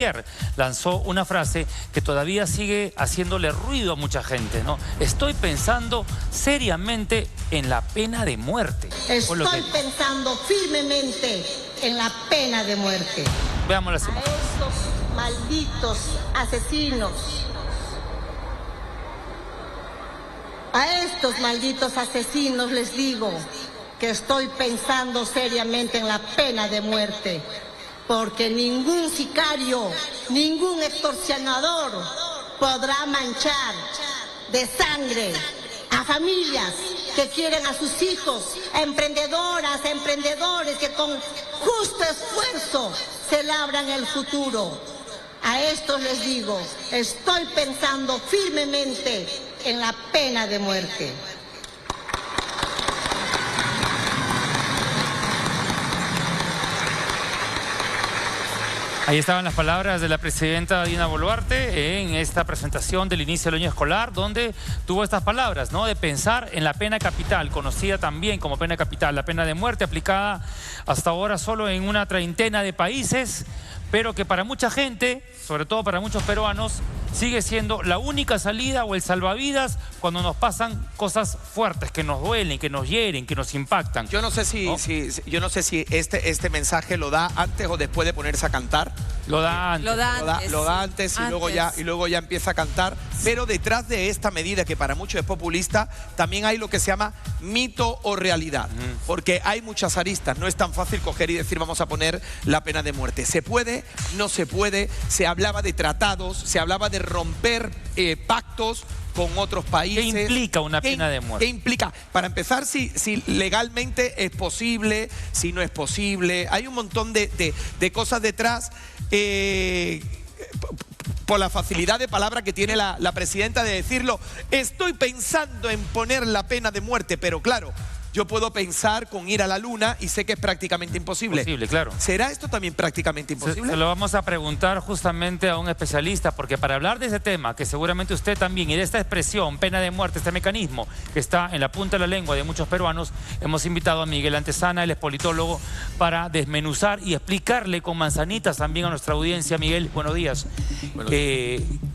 Ayer lanzó una frase que todavía sigue haciéndole ruido a mucha gente, ¿no? Estoy pensando seriamente en la pena de muerte. Estoy pensando firmemente en la pena de muerte. Veamos las imágenes. A estos malditos asesinos. A estos malditos asesinos les digo que estoy pensando seriamente en la pena de muerte. Porque ningún sicario, ningún extorsionador podrá manchar de sangre a familias que quieren a sus hijos, a emprendedoras, a emprendedores que con justo esfuerzo se labran el futuro. A estos les digo, estoy pensando firmemente en la pena de muerte. Ahí estaban las palabras de la presidenta Dina Boluarte en esta presentación del inicio del año escolar, donde tuvo estas palabras, ¿no? De pensar en la pena capital, conocida también como pena capital, la pena de muerte aplicada hasta ahora solo en una treintena de países, pero que para mucha gente, sobre todo para muchos peruanos, sigue siendo la única salida o el salvavidas cuando nos pasan cosas fuertes, que nos duelen, que nos hieren, que nos impactan. Yo no sé si, yo no sé si este mensaje lo da antes o después de ponerse a cantar. Lo da antes. Lo da antes y luego ya empieza a cantar. Pero detrás de esta medida, que para muchos es populista, también hay lo que se llama mito o realidad. Porque hay muchas aristas. No es tan fácil coger y decir vamos a poner la pena de muerte. ¿Se puede? No se puede. Se hablaba de tratados, se hablaba de romper pactos con otros países. ¿Qué implica una pena de muerte? ¿Qué implica? Para empezar, si legalmente es posible, si no es posible. Hay un montón de cosas detrás. Por la facilidad de palabra que tiene la presidenta de decirlo, estoy pensando en poner la pena de muerte, pero claro, yo puedo pensar con ir a la luna y sé que es prácticamente imposible. Imposible, claro. ¿Será esto también prácticamente imposible? Se lo vamos a preguntar justamente a un especialista, porque para hablar de ese tema, que seguramente usted también, y de esta expresión, pena de muerte, este mecanismo que está en la punta de la lengua de muchos peruanos, hemos invitado a Miguel Antezana, él es politólogo, para desmenuzar y explicarle con manzanitas también a nuestra audiencia. Miguel, buenos días.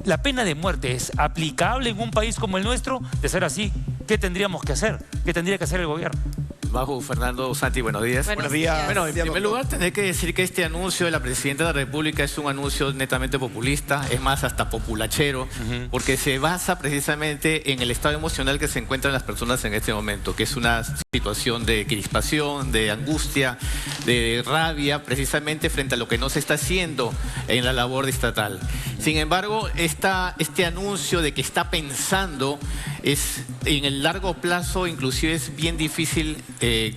¿La pena de muerte es aplicable en un país como el nuestro? De ser así, ¿qué tendríamos que hacer? ¿Qué tendría que hacer el gobierno? Bajo Fernando Santi, buenos días. Buenos días. Bueno, en primer lugar, tendré que decir que este anuncio de la Presidenta de la República es un anuncio netamente populista, es más, hasta populachero, porque se basa precisamente en el estado emocional que se encuentran las personas en este momento, que es una situación de crispación, de angustia, de rabia, precisamente frente a lo que no se está haciendo en la labor estatal. Sin embargo, este anuncio de que está pensando en el largo plazo, inclusive es bien difícil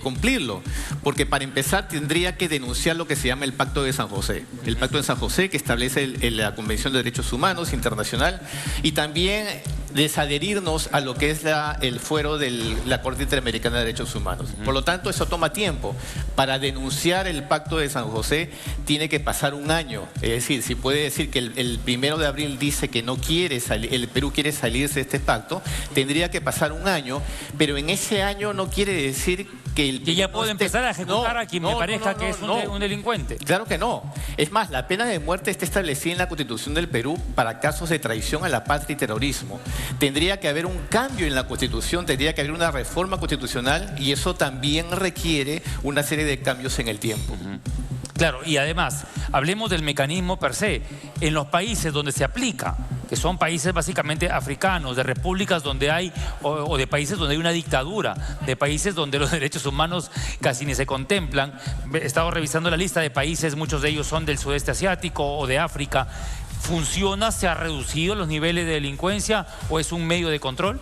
cumplirlo, porque para empezar tendría que denunciar lo que se llama el Pacto de San José. El Pacto de San José, que establece la Convención de Derechos Humanos Internacional, y también desadherirnos a lo que es el fuero de la Corte Interamericana de Derechos Humanos. Por lo tanto, eso toma tiempo. Para denunciar el Pacto de San José tiene que pasar un año. Es decir, si puede decir que el 1 de abril dice que no quiere salir, el Perú quiere salirse de este pacto, tendría que pasar un año, pero en ese año no quiere decir que ya puede empezar a ejecutar a quien me parezca que es un delincuente. Claro que no. Es más, la pena de muerte está establecida en la Constitución del Perú para casos de traición a la patria y terrorismo. Tendría que haber un cambio en la Constitución, tendría que haber una reforma constitucional, y eso también requiere una serie de cambios en el tiempo. Claro, y además, hablemos del mecanismo per se. En los países donde se aplica, que son países básicamente africanos, de repúblicas donde hay, o de países donde hay una dictadura, de países donde los derechos humanos casi ni se contemplan. He estado revisando la lista de países, muchos de ellos son del sudeste asiático o de África. ¿Funciona? ¿Se ha reducido los niveles de delincuencia o es un medio de control?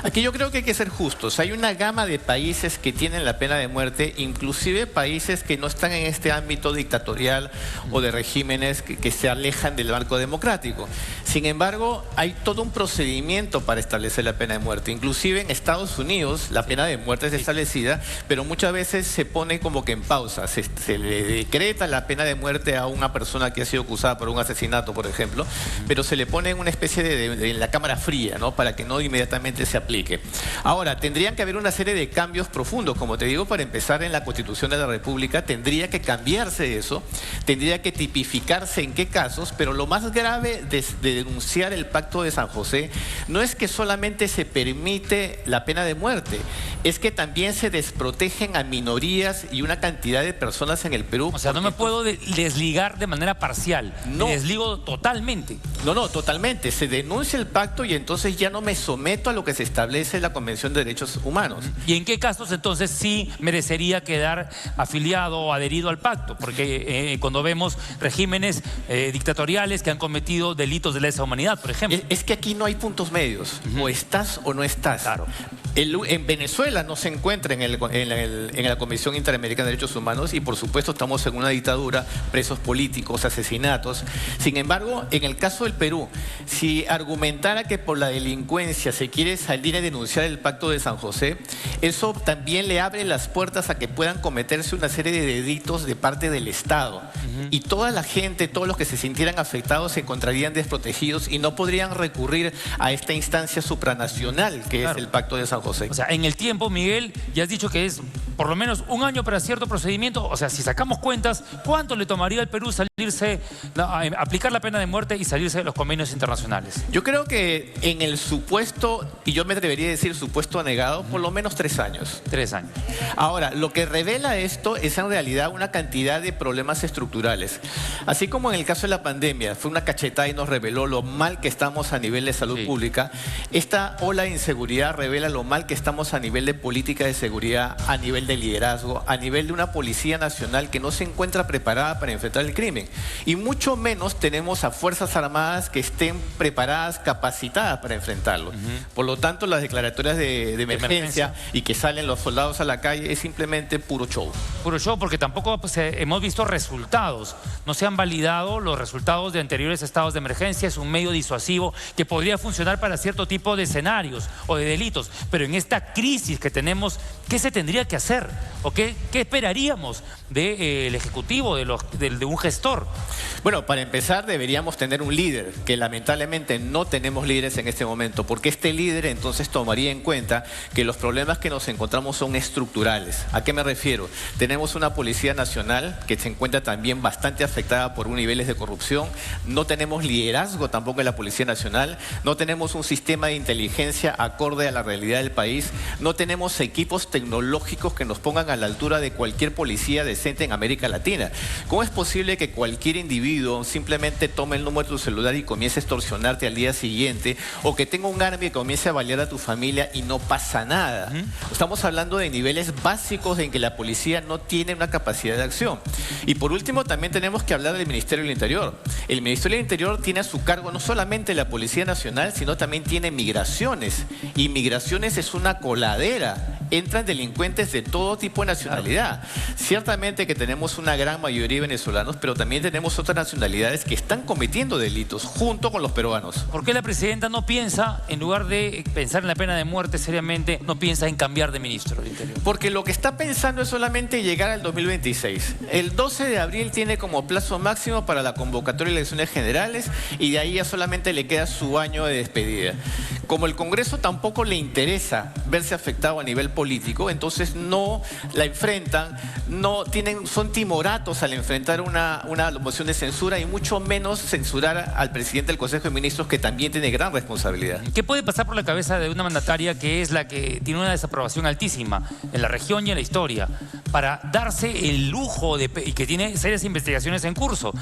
Aquí yo creo que hay que ser justos. Hay una gama de países que tienen la pena de muerte, inclusive países que no están en este ámbito dictatorial o de regímenes que se alejan del marco democrático. Sin embargo, hay todo un procedimiento para establecer la pena de muerte. Inclusive en Estados Unidos la pena de muerte es establecida, pero muchas veces se pone como que en pausa. Se le decreta la pena de muerte a una persona que ha sido acusada por un asesinato, por ejemplo. ejemplo, pero se le pone una especie de la cámara fría, ¿no? Para que no inmediatamente se aplique. Ahora, tendrían que haber una serie de cambios profundos, como te digo, para empezar en la Constitución de la República, tendría que cambiarse eso, tendría que tipificarse en qué casos, pero lo más grave de denunciar el Pacto de San José no es que solamente se permite la pena de muerte, es que también se desprotegen a minorías y una cantidad de personas en el Perú. O sea, no me puedo desligar de manera parcial, no. Me desligo totalmente. No, totalmente. Se denuncia el pacto y entonces ya no me someto a lo que se establece en la Convención de Derechos Humanos. ¿Y en qué casos entonces sí merecería quedar afiliado o adherido al pacto? Porque cuando vemos regímenes dictatoriales que han cometido delitos de lesa humanidad, por ejemplo. Es que aquí no hay puntos medios. O estás o no estás. Claro. En Venezuela no se encuentra en la Comisión Interamericana de Derechos Humanos y por supuesto estamos en una dictadura, presos políticos, asesinatos. Sin embargo, en el caso del Perú, si argumentara que por la delincuencia se quiere salir a denunciar el Pacto de San José, eso también le abre las puertas a que puedan cometerse una serie de delitos de parte del Estado. Y toda la gente, todos los que se sintieran afectados se encontrarían desprotegidos y no podrían recurrir a esta instancia supranacional que es el Pacto de San José. O sea, en el tiempo, Miguel, ya has dicho que es por lo menos un año para cierto procedimiento. O sea, si sacamos cuentas, ¿cuánto le tomaría al Perú aplicar la pena de muerte y salirse de los convenios internacionales? Yo creo que en el supuesto, y yo me atrevería a decir supuesto negado, por lo menos 3 años. 3 años. Ahora, lo que revela esto es en realidad una cantidad de problemas estructurales. Así como en el caso de la pandemia, fue una cachetada y nos reveló lo mal que estamos a nivel de salud pública, esta ola de inseguridad revela lo mal que estamos a nivel de política de seguridad, a nivel de liderazgo, a nivel de una Policía Nacional que no se encuentra preparada para enfrentar el crimen. Y mucho menos tenemos a Fuerzas Armadas que estén preparadas, capacitadas para enfrentarlo. Por lo tanto, las declaratorias de emergencia y que salen los soldados a la calle es simplemente puro show. Puro show, porque tampoco hemos visto resultados. No se han validado los resultados de anteriores estados de emergencia. Es un medio disuasivo que podría funcionar para cierto tipo de escenarios o de delitos. Pero en esta crisis que tenemos, ¿qué se tendría que hacer? ¿O qué esperaríamos del Ejecutivo, de un gestor? Bueno, para empezar deberíamos tener un líder, que lamentablemente no tenemos líderes en este momento, porque este líder entonces tomaría en cuenta que los problemas que nos encontramos son estructurales. ¿A qué me refiero? Tenemos una Policía Nacional que se encuentra también bastante afectada por niveles de corrupción, no tenemos liderazgo tampoco en la Policía Nacional, no tenemos un sistema de inteligencia acorde a la realidad del país, no tenemos equipos tecnológicos que nos pongan a la altura de cualquier policía decente en América Latina. ¿Cómo es posible que cualquier individuo simplemente tome el número de tu celular y comience a extorsionarte al día siguiente, o que tenga un arma y comience a balear a tu familia y no pasa nada? Estamos hablando de niveles básicos en que la policía no tiene una capacidad de acción. Y por último también tenemos que hablar del Ministerio del Interior. El Ministerio del Interior tiene a su cargo no solamente la Policía Nacional, sino también tiene migraciones. Y migraciones es una coladera. Entran delincuentes de todo tipo de nacionalidad. Ciertamente que tenemos una gran mayoría de venezolanos, pero también tenemos otras nacionalidades que están cometiendo delitos junto con los peruanos. ¿Por qué la presidenta no piensa, en lugar de pensar en la pena de muerte seriamente, no piensa en cambiar de ministro del Interior? Porque lo que está pensando es solamente llegar al 2026. El 12 de abril tiene como plazo máximo para la convocatoria de elecciones generales y de ahí ya solamente le queda su año de despedida. Como el Congreso tampoco le interesa verse afectado a nivel político, entonces no la enfrentan, son timoratos al enfrentar una moción de censura y mucho menos censurar al presidente del Consejo de Ministros, que también tiene gran responsabilidad. ¿Qué puede pasar por la cabeza de una mandataria que es la que tiene una desaprobación altísima en la región y en la historia, para darse el lujo y que tiene serias investigaciones en curso,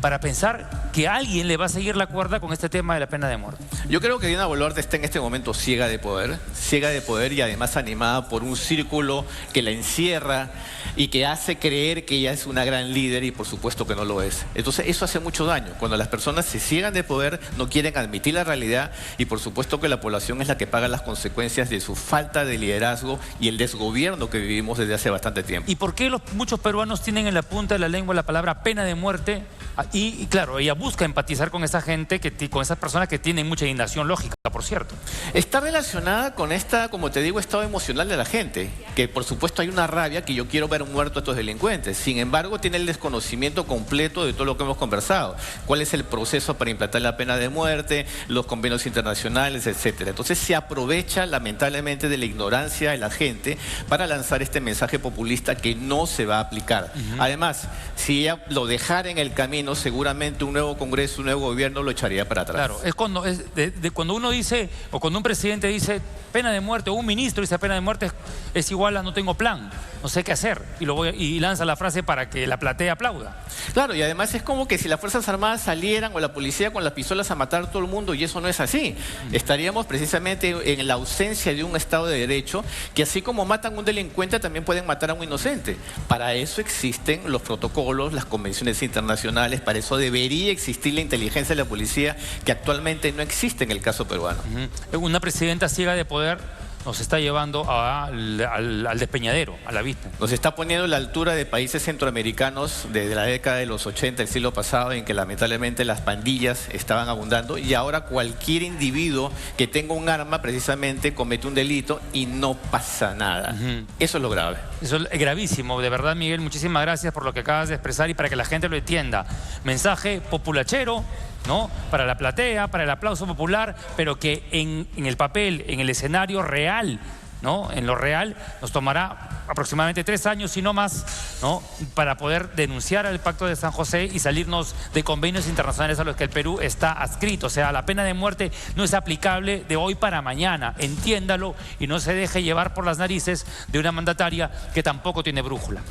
para pensar que alguien le va a seguir la cuerda con este tema de la pena de muerte? Yo creo que Dina Boluarte está en este momento ciega de poder y además animada por un círculo que la encierra y que hace creer que ella es una gran líder, y por supuesto que no lo es. Entonces eso hace mucho daño. Cuando las personas se ciegan de poder, no quieren admitir la realidad, y por supuesto que la población es la que paga las consecuencias de su falta de liderazgo y el desgobierno que vivimos desde hace bastante tiempo. ¿Y por qué muchos peruanos tienen en la punta de la lengua la palabra pena de muerte? Y claro, ella busca empatizar con esa gente, con esas personas que tienen mucha indignación lógica. por cierto. Está relacionada con como te digo, estado emocional de la gente, que por supuesto hay una rabia que yo quiero ver muerto a estos delincuentes. Sin embargo, tiene el desconocimiento completo de todo lo que hemos conversado. ¿Cuál es el proceso para implantar la pena de muerte, los convenios internacionales, etcétera? Entonces se aprovecha lamentablemente de la ignorancia de la gente para lanzar este mensaje populista que no se va a aplicar. Además, si ella lo dejara en el camino, seguramente un nuevo Congreso, un nuevo gobierno lo echaría para atrás. Claro, es cuando, cuando uno dice, o cuando un presidente dice pena de muerte, o un ministro dice pena de muerte, es igual a no tengo plan, no sé qué hacer, y lanza la frase para que la platea aplauda. Claro, y además es como que si las Fuerzas Armadas salieran o la policía con las pistolas a matar a todo el mundo, y eso no es así. Estaríamos precisamente en la ausencia de un Estado de Derecho, que así como matan a un delincuente, también pueden matar a un inocente. Para eso existen los protocolos, las convenciones internacionales, para eso debería existir la inteligencia de la policía, que actualmente no existe en el caso peruano. Una presidenta ciega de poder nos está llevando al despeñadero, a la vista. Nos está poniendo a la altura de países centroamericanos desde la década de los 80, el siglo pasado, en que lamentablemente las pandillas estaban abundando, y ahora cualquier individuo que tenga un arma precisamente comete un delito y no pasa nada. Eso es lo grave. Eso es gravísimo. De verdad, Miguel, muchísimas gracias por lo que acabas de expresar y para que la gente lo entienda. Mensaje populachero, ¿no? Para la platea, para el aplauso popular, pero que en el papel, en el escenario real, ¿no? En lo real nos tomará aproximadamente 3 años y no más, ¿no? Para poder denunciar al Pacto de San José y salirnos de convenios internacionales a los que el Perú está adscrito. O sea, la pena de muerte no es aplicable de hoy para mañana. Entiéndalo y no se deje llevar por las narices de una mandataria que tampoco tiene brújula.